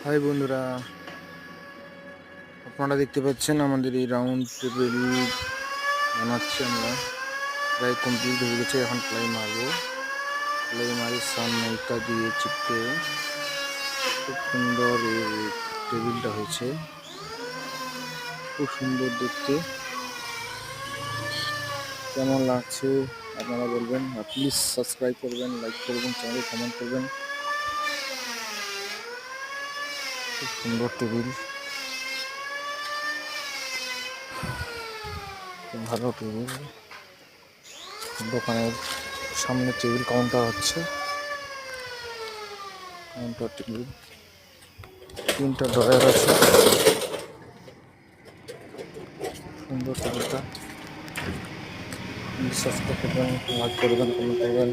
High বন্ধুরা, আপনারা দেখতে পাচ্ছেন আমাদের এই রাউন্ড টেবিল বানাচ্ছি আমরা। প্রায় কমপ্লিট হয়ে গেছে। এখন প্লাই মারবো। প্লাই মারি সানমাইকা দিয়ে চিপকে খুব সুন্দর এই টেবিলটা হয়েছে। খুব সুন্দর দেখতে। কেমন লাগছে আপনারা বলবেন, আর প্লিজ সাবস্ক্রাইব করবেন, লাইক করবেন, চ্যানেলে কমেন্ট করবেন। খুব সুন্দর টেবিল, খুব ভালো টেবিল। দোকানের সামনে টেবিল কাউন্টার হচ্ছে। কাউন্টার টেবিল, 3টা ড্রয়ার আছে। সুন্দর টেবিলটা। সাবস্ক্রাইব করবেন, লাইক করবেন, কমেন্ট করবেন।